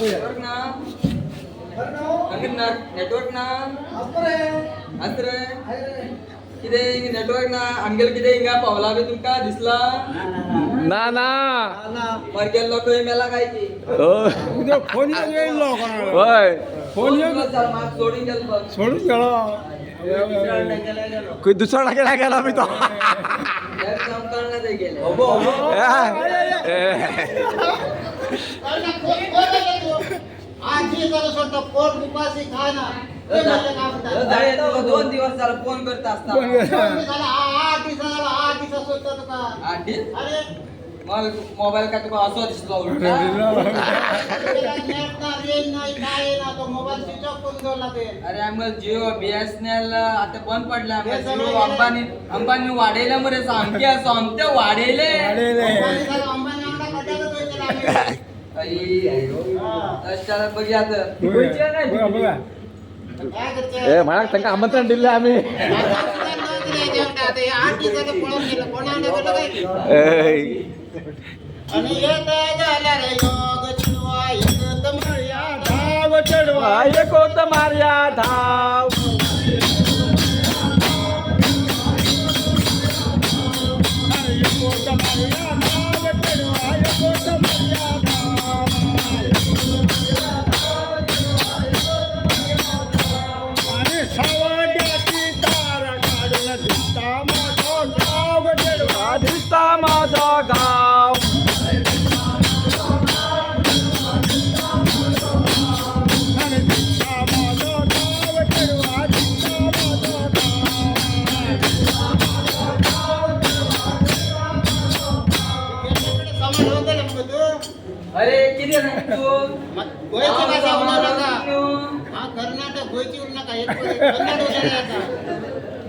Network ना अंगन ना नेटवर्क ना असरे कितें नेटवर्क ना आमगेले कितें हिंगा पावला बी तुमका दिसला ना ना मर गेल्लो खंय मेला काय की फोन येयलो होय फोन येऊन म्हाका सोडून गेलो बघ. सोडून गेलो खंय दुसरा टाकेला गेला मी तो हेच काम करणार ते गेले दोन दिवस झाला फोन करता असता 8 दिस मग मोबाईल काय तुका असो दिसलो उलटा अरे आमगे जिओ बीएसएनएल आता बंद पडला जिओ अंबानी वाढेले मरे सामके सामते वाढेले अशाला बघया ए म्हणा त्यांना आमंत्रण दिले आम्ही आणि येता झाल्या रे योग चिडवा येत मारिया धाव चढवा एकोत मार्या धाव आणि सावड्याची तार काढून दिसता माझा गाव चढवा दिसता माझा गाव आणि दिसता माझा गाव चढवा दिसता माझा अरे किती ना तू कर्नाटक गोयची उर नका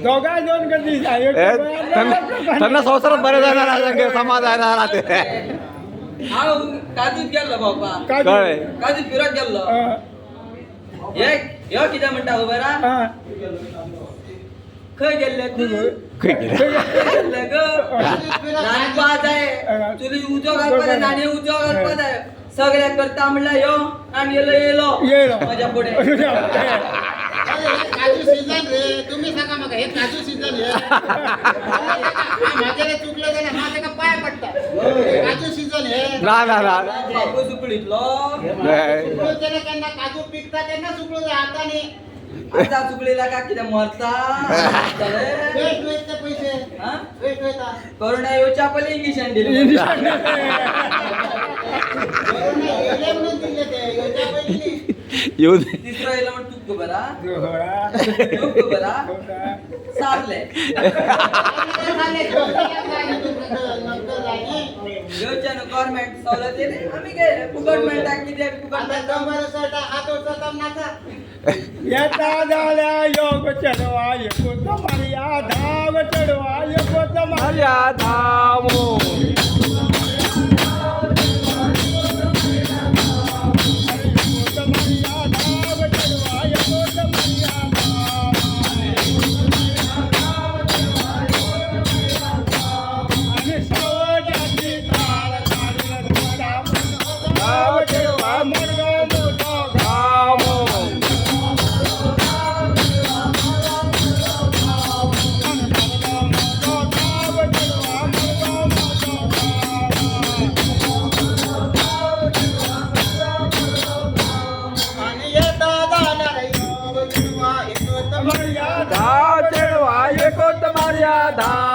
दोघा दोन कधी त्यांना संसारात बरे जाणार समाज आहे राहते हा काजूत गेल्लो बाबा कळय काजूत फिरत गेल्लो एक ह्यो कितें म्हणटा खबर आहा खंय गेल्ले तू गेल्ले ग रांदपा जाय चुली उजो घालपा जाय नाणी उजो घालपा जाय सगळ्या करता म्हणल्यार ह्यो आणि येलो माझ्या पुढे काजू सीजन रे तुम्ही सांगा मग हे काजू सीजन हे माझ्याकडे चुकलं जाल्यार माझ्या पाय पडटा काजू सीजन हे ना ना ना बापू सुकळीतलो चुकलो जाल्यार केन्ना काजू पिकता तेन्ना चुकलो जाय आता न्ही आता चुकलेला का कितें मरता वेस्ट वयता पैसे हा वेस्ट वयता कोरोना येवच्या पयलीं इंजेक्शन दिलें कोरोना येयले म्हणून दिले ते येवच्या पयलीं न्ही. येऊ दे तिसरो येयलो म्हण तुक खबर आहा तुक खबर आहा सारले येवच्या न्हू गव्हर्नमेंट सवलत दिली आमी गेले फुकट मेळटा कितें फुकट आता मेळटा दंबर सरता हात उचलता नाका येता झाल्या योग चढवा एकोत मारिया धाव चढवा एकोत मारिया मार्या धाव आणि सावड्याची तार काढून दिसता गाव चढवा मडगाव मोठा गाव आणि येता झाल्या रे योग चिडवा येत मारिया धाव चढवा एकोत मार्या धाव